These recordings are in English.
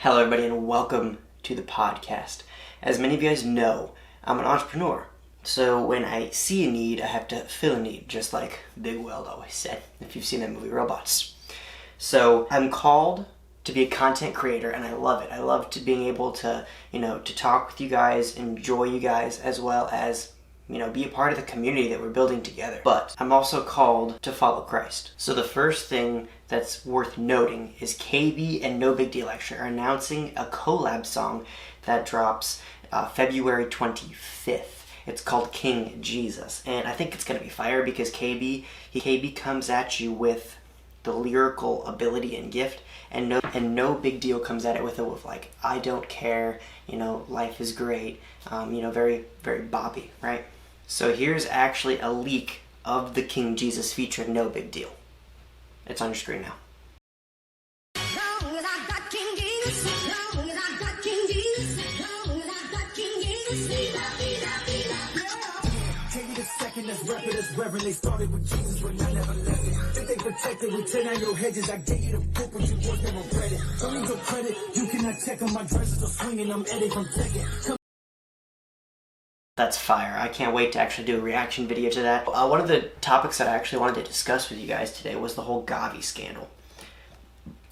Hello everybody and welcome to the podcast. As many of you guys know, I'm an entrepreneur. So when I see a need, I have to fill a need, just like Big Weld always said, if you've seen that movie Robots. So I'm called to be a content creator and I love it. I love being able to, to talk with you guys, enjoy you guys, as well as be a part of the community that we're building together. But I'm also called to follow Christ. So the first thing that's worth noting is KB and No Big Deal actually are announcing a collab song that drops February 25th. It's called King Jesus. And I think it's going to be fire because KB comes at you with the lyrical ability and gift, and no Big Deal comes at it with like, I don't care, life is great, very, very boppy, right? So here's actually a leak of the King Jesus featuring No Big Deal. It's on your screen now. That's rapping, that's reverend. They started with Jesus, but I never left it. Think they protected with 10 annual hedges. I gave you the book, but you was never read it. Don't need your credit. You cannot check on my dresses or swinging. I'm Eddie from Tekken. That's fire. I can't wait to actually do a reaction video to that. One of the topics that I actually wanted to discuss with you guys today was the whole Gabi scandal.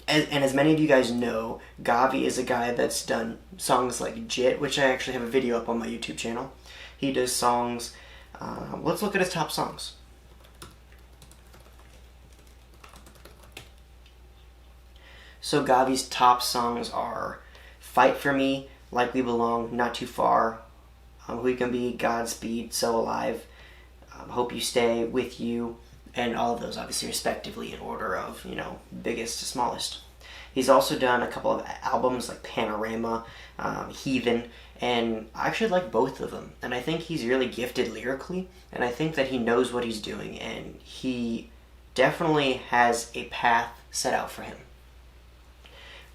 And as many of you guys know, Gabi is a guy that's done songs like Jit, which I actually have a video up on my YouTube channel. He does songs. Let's look at his top songs. So Gabi's top songs are Fight For Me, Like We Belong, Not Too Far, Who You Can Be, Godspeed, So Alive, Hope You Stay, With You, and all of those obviously respectively in order of, biggest to smallest. He's also done a couple of albums like Panorama, Heathen, and I actually like both of them. And I think he's really gifted lyrically, and I think that he knows what he's doing, and he definitely has a path set out for him.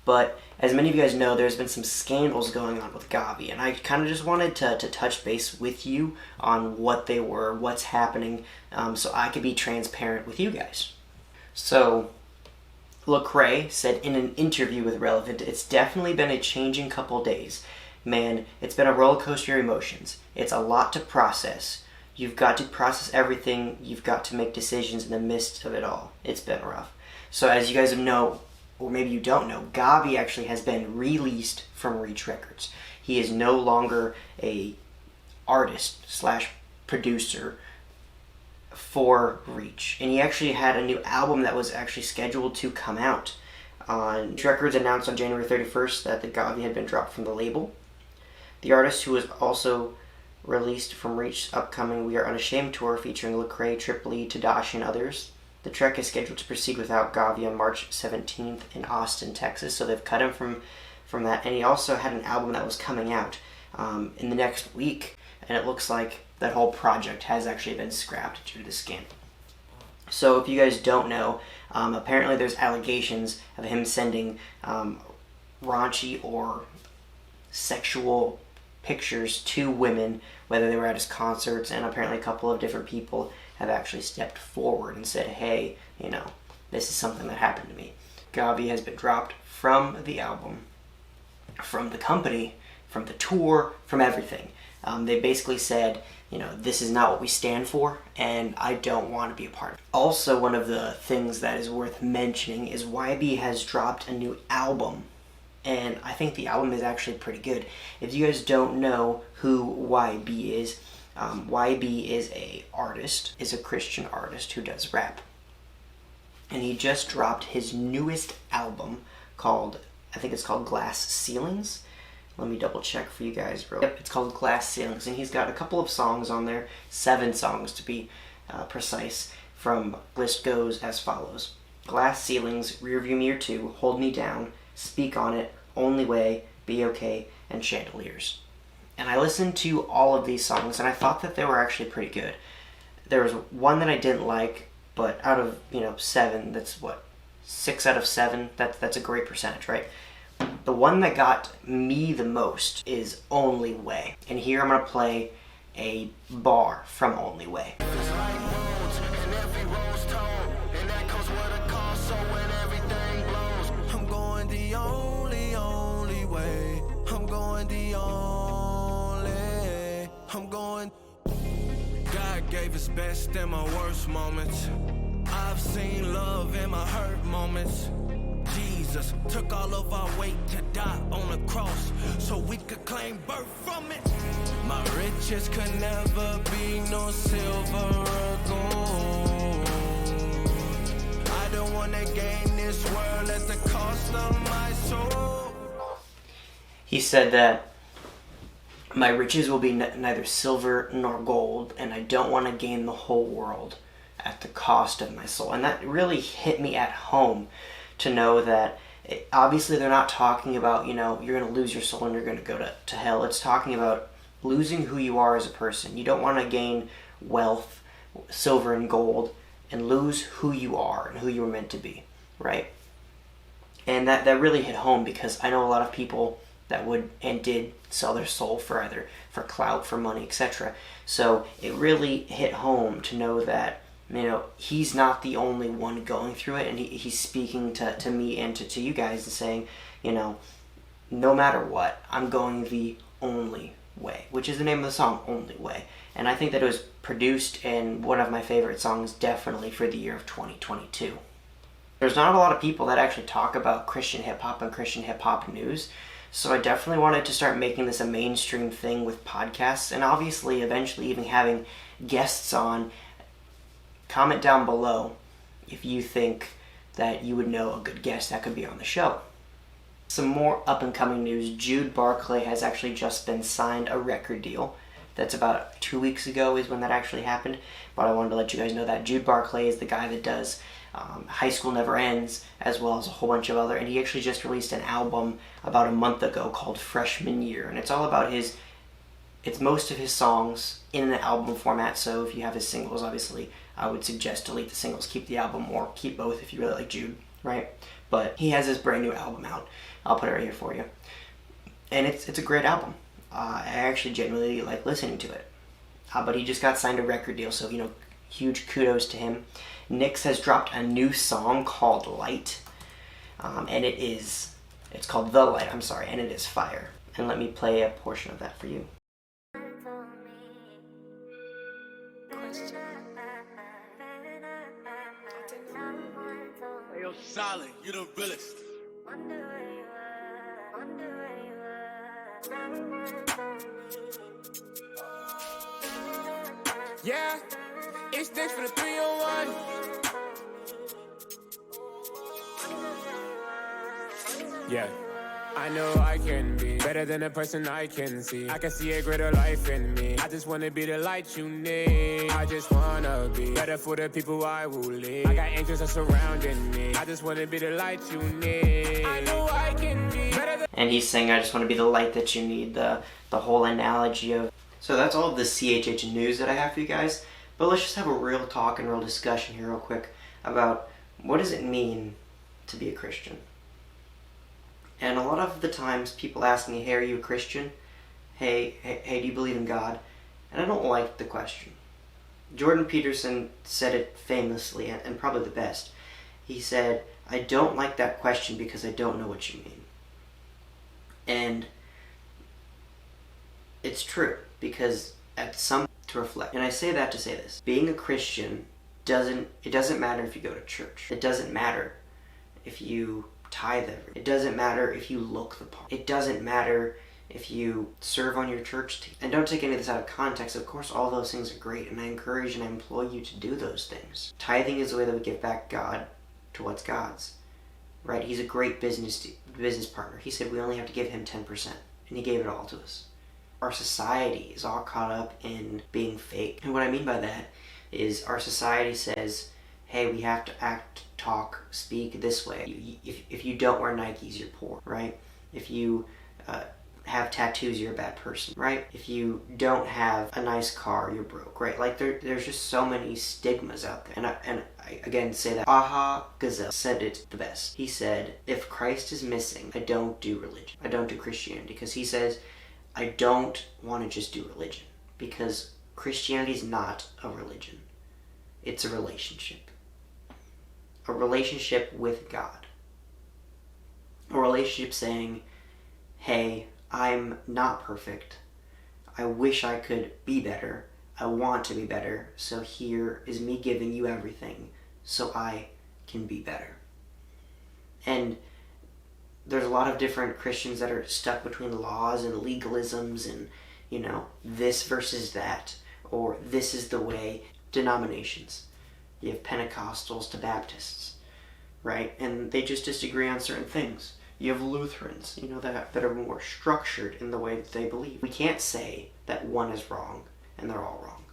But as many of you guys know, there's been some scandals going on with Gabi, and I kind of just wanted to touch base with you on what they were, what's happening, so I could be transparent with you guys. So Lecrae said in an interview with Relevant, it's definitely been a changing couple days. Man, it's been a roller coaster of emotions. It's a lot to process. You've got to process everything. You've got to make decisions in the midst of it all. It's been rough. So as you guys know, or maybe you don't know, Gabi actually has been released from Reach Records. He is no longer a artist / producer for Reach. And he actually had a new album that was actually scheduled to come out. Reach Records announced on January 31st that the Gabi had been dropped from the label. The artist who was also released from Reach's upcoming We Are Unashamed tour featuring Lecrae, Tripoli, Tadashi, and others. The trek is scheduled to proceed without Gabi on March 17th in Austin, Texas, so they've cut him from that. And he also had an album that was coming out in the next week, and it looks like that whole project has actually been scrapped due to the scandal. So if you guys don't know, apparently there's allegations of him sending raunchy or sexual pictures to women, whether they were at his concerts, and apparently a couple of different people have actually stepped forward and said, hey, this is something that happened to me. Gabi has been dropped from the album, from the company, from the tour, from everything. They basically said, this is not what we stand for, and I don't want to be a part of it. Also, one of the things that is worth mentioning is YB has dropped a new album, and I think the album is actually pretty good. If you guys don't know who YB is a Christian artist who does rap. And he just dropped his newest album I think it's called Glass Ceilings. Let me double check for you guys, bro. Yep, it's called Glass Ceilings, and he's got a couple of songs on there, 7 songs to be precise. From list goes as follows: Glass Ceilings, Rearview Mirror 2, Hold Me Down, Speak On It, Only Way, Be Okay, and Chandeliers. And I listened to all of these songs, and I thought that they were actually pretty good. There was one that I didn't like, but out of 7, that's what, 6 out of 7. That's a great percentage, right? The one that got me the most is Only Way. And here I'm going to play a bar from Only Way. I'm going the only I'm going. God gave his best in my worst moments. I've seen love in my hurt moments. Jesus took all of our weight to die on the cross so we could claim birth from it. My riches could never be no silver or gold. I don't wanna gain this world at the cost of my soul. He said that my riches will be neither silver nor gold, and I don't want to gain the whole world at the cost of my soul. And that really hit me at home to know that obviously they're not talking about, you're going to lose your soul and you're going to go to hell. It's talking about losing who you are as a person. You don't want to gain wealth, silver and gold, and lose who you are and who you were meant to be, right? And that really hit home, because I know a lot of people that would and did sell their soul for either for clout, for money, etc. So it really hit home to know that he's not the only one going through it, and he's speaking to me and to you guys and saying, no matter what, I'm going the only way, which is the name of the song, Only Way. And I think that it was produced in one of my favorite songs definitely for the year of 2022. There's not a lot of people that actually talk about Christian hip-hop and Christian hip-hop news, so I definitely wanted to start making this a mainstream thing with podcasts, and obviously eventually even having guests on. Comment down below if you think that you would know a good guest that could be on the show. Some more up-and-coming news. Jude Barclay has actually just been signed a record deal. That's about 2 weeks ago is when that actually happened, but I wanted to let you guys know that Jude Barclay is the guy that does High School Never Ends, as well as a whole bunch of other, and he actually just released an album about a month ago called Freshman Year, and it's all about it's most of his songs in an album format. So if you have his singles, obviously I would suggest delete the singles, keep the album, or keep both if you really like Jude, right? But he has this brand new album out. I'll put it right here for you, and it's a great album. I actually genuinely like listening to it, but he just got signed a record deal, so huge kudos to him. Nyx has dropped a new song called Light, and it's called The Light, and it is fire. And let me play a portion of that for you. Hey, yo, solid, you the realest. Yeah, it's this for the 301. Yeah, I know I can be better than the person I can see. I can see a greater life in me. I just wanna be the light you need. I just wanna be better for the people I will lead. I got angels that surrounding me. I just wanna be the light you need. I know I can be better than. And he's saying, I just want to be the light that you need, the whole analogy of. So that's all of the CHH news that I have for you guys. But let's just have a real talk and real discussion here real quick about what does it mean to be a Christian. And a lot of the times people ask me, hey, are you a Christian? Hey, do you believe in God? And I don't like the question. Jordan Peterson said it famously, and probably the best. He said, I don't like that question because I don't know what you mean. And it's true, because at some to reflect. And I say that to say this. Being a Christian doesn't matter if you go to church. It doesn't matter if you tithe every. It doesn't matter if you look the part. It doesn't matter if you serve on your church team. And don't take any of this out of context. Of course, all those things are great, and I encourage and I implore you to do those things. Tithing is the way that we give back God to what's God's. Right? He's a great business partner. He said we only have to give him 10%, and he gave it all to us. Our society is all caught up in being fake. And what I mean by that is our society says, hey, we have to act, talk, speak this way. If you don't wear Nikes, you're poor, right? If you have tattoos, you're a bad person, right? If you don't have a nice car, you're broke, right? Like there's just so many stigmas out there. And I again say that Aha Gazelle said it the best. He said, if Christ is missing, I don't do religion. I don't do Christianity, because he says, I don't want to just do religion, because Christianity is not a religion. It's a relationship. A relationship with God. A relationship saying, hey, I'm not perfect. I wish I could be better. I want to be better. So here is me giving you everything so I can be better. And there's a lot of different Christians that are stuck between laws and legalisms and, this versus that, or this is the way. Denominations. You have Pentecostals to Baptists, right? And they just disagree on certain things. You have Lutherans, that are more structured in the way that they believe. We can't say that one is wrong and they're all wrong.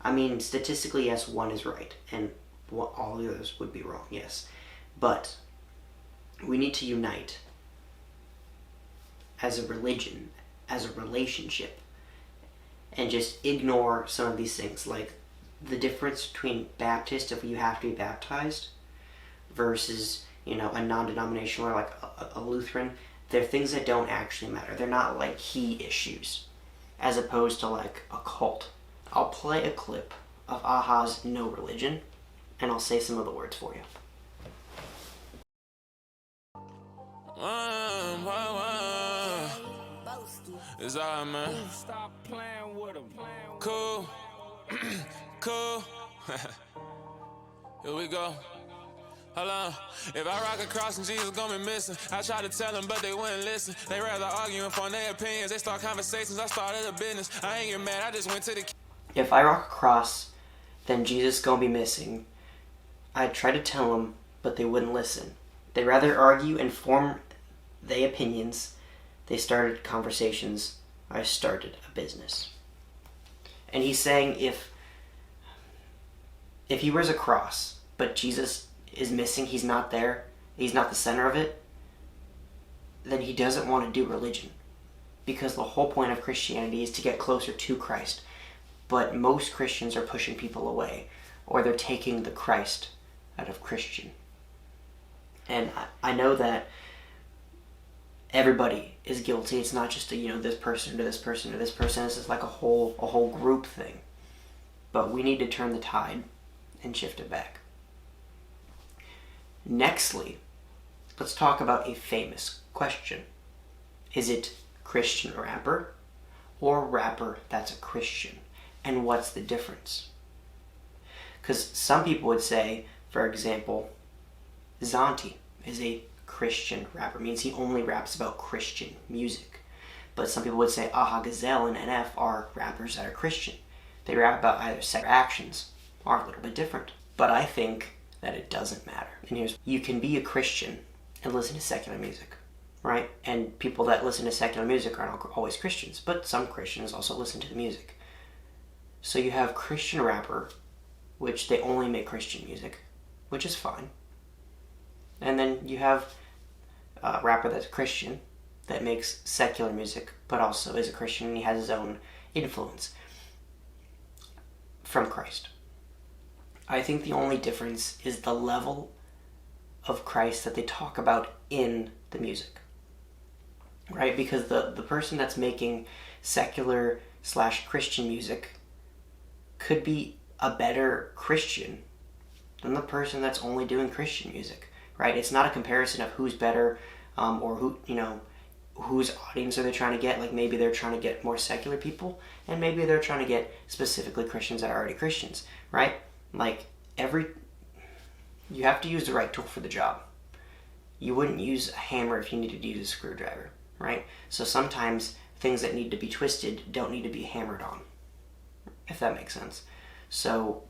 I mean, statistically, yes, one is right, and all the others would be wrong, yes. But we need to unite as a religion, as a relationship, and just ignore some of these things, like the difference between Baptist, if you have to be baptized, versus, a non-denominational or like a Lutheran. They're things that don't actually matter. They're not like key issues, as opposed to like a cult. I'll play a clip of Aha's No Religion, and I'll say some of the words for you. It's all, man. Stop playing with them. Cool. Cool. Here we go. Hold on. If I rock a cross and Jesus gonna be missing, I try to tell them, but they wouldn't listen. They rather arguing for their opinions. They start conversations. I started a business. I ain't get mad. I just went to the. If I rock a cross, then Jesus gonna be missing. I try to tell them, but they wouldn't listen. They rather argue and form their opinions. They started conversations. I started a business. And he's saying if he wears a cross, but Jesus is missing, he's not there, he's not the center of it, then he doesn't want to do religion. Because the whole point of Christianity is to get closer to Christ. But most Christians are pushing people away, or they're taking the Christ out of Christian. And I know that everybody is guilty. It's not just this person to this person to this person. This is like a whole group thing. But we need to turn the tide and shift it back. Nextly, let's talk about a famous question. Is it Christian rapper or rapper that's a Christian? And what's the difference? Because some people would say, for example, Zanti is a Christian rapper. It means he only raps about Christian music. But some people would say Aha Gazelle and NF are rappers that are Christian. They rap about either sex or actions are a little bit different. But I think that it doesn't matter. And you can be a Christian and listen to secular music, right? And people that listen to secular music aren't always Christians, but some Christians also listen to the music. So you have Christian rapper, which they only make Christian music, which is fine. And then you have a rapper that's Christian that makes secular music, but also is a Christian, and he has his own influence from Christ. I think the only difference is the level of Christ that they talk about in the music, right? Because the person that's making secular / Christian music could be a better Christian than the person that's only doing Christian music, right? It's not a comparison of who's better or whose audience are they trying to get. Like maybe they're trying to get more secular people, and maybe they're trying to get specifically Christians that are already Christians, right? Like you have to use the right tool for the job. You wouldn't use a hammer if you needed to use a screwdriver, right? So sometimes things that need to be twisted don't need to be hammered on, if that makes sense. So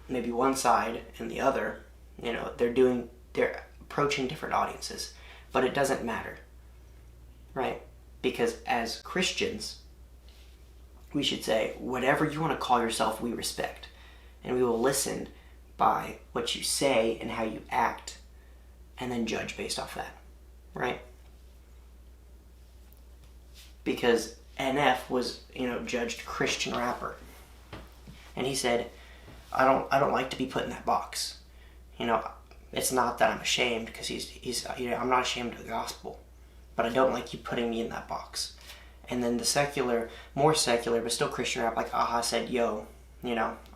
maybe one side and the other, they're approaching different audiences, but it doesn't matter, right? Because as Christians, we should say, whatever you want to call yourself, we respect. And we will listen by what you say and how you act, and then judge based off that, right? Because NF was, judged Christian rapper. And he said, I don't like to be put in that box. It's not that I'm ashamed, because he's I'm not ashamed of the gospel, but I don't like you putting me in that box. And then the secular, more secular, but still Christian rap, like Aha said,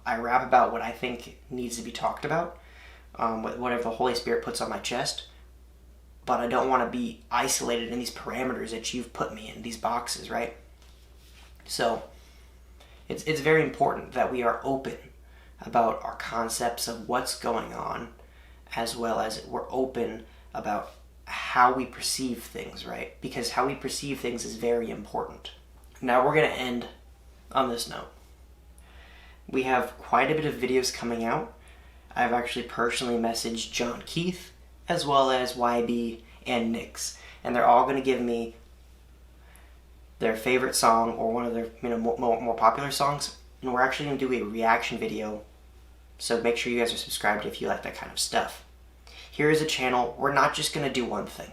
I rap about what I think needs to be talked about, whatever the Holy Spirit puts on my chest, but I don't want to be isolated in these parameters that you've put me in, these boxes, right? So it's very important that we are open about our concepts of what's going on, as well as we're open about how we perceive things, right? Because how we perceive things is very important. Now we're going to end on this note. We have quite a bit of videos coming out. I've actually personally messaged John Keith, as well as YB and Nix, and they're all going to give me their favorite song or one of their more popular songs, and we're actually going to do a reaction video, so make sure you guys are subscribed if you like that kind of stuff. Here is a channel, we're not just going to do one thing.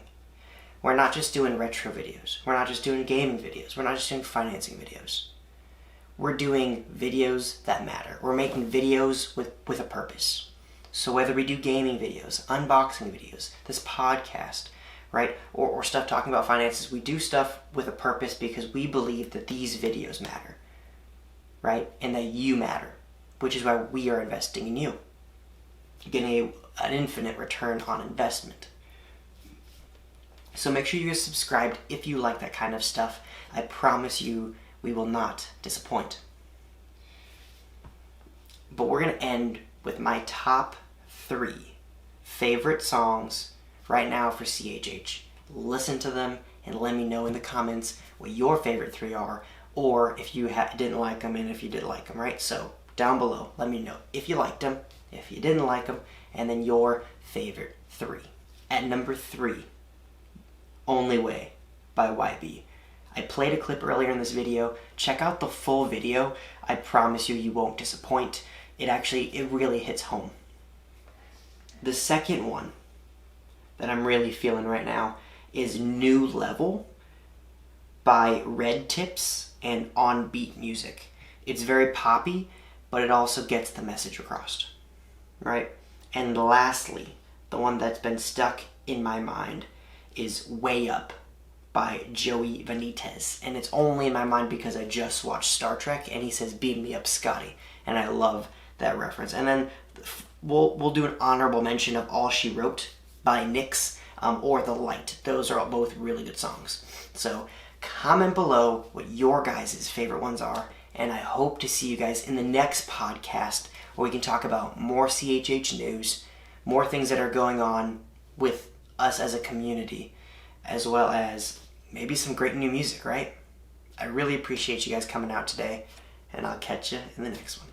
We're not just doing retro videos, we're not just doing gaming videos, we're not just doing financing videos. We're doing videos that matter. We're making videos with a purpose. So whether we do gaming videos, unboxing videos, this podcast, right, or stuff talking about finances, we do stuff with a purpose because we believe that these videos matter, right, and that you matter, which is why we are investing in you. You're getting an infinite return on investment. So make sure you're subscribed if you like that kind of stuff. I promise you we will not disappoint. But we're going to end with my top 3 favorite songs right now for CHH. Listen to them and let me know in the comments what your favorite 3 are, or if you didn't like them and if you did like them, right? So down below, let me know if you liked them, if you didn't like them, and then your favorite 3. At number 3, Only Way by YB. I played a clip earlier in this video. Check out the full video. I promise you, you won't disappoint. It really hits home. The second one that I'm really feeling right now is New Level by Red Tips and On Beat Music. It's very poppy, but it also gets the message across, right? And lastly, the one that's been stuck in my mind is Way Up by Joey Benitez, and it's only in my mind because I just watched Star Trek and he says beam me up Scotty, and I love that reference. And then we'll do an honorable mention of All She Wrote by Nix, or The Light. Those are both really good songs. So comment below what your guys' favorite ones are, and I hope to see you guys in the next podcast where we can talk about more CHH news, more things that are going on with us as a community, as well as maybe some great new music, right? I really appreciate you guys coming out today, and I'll catch you in the next one.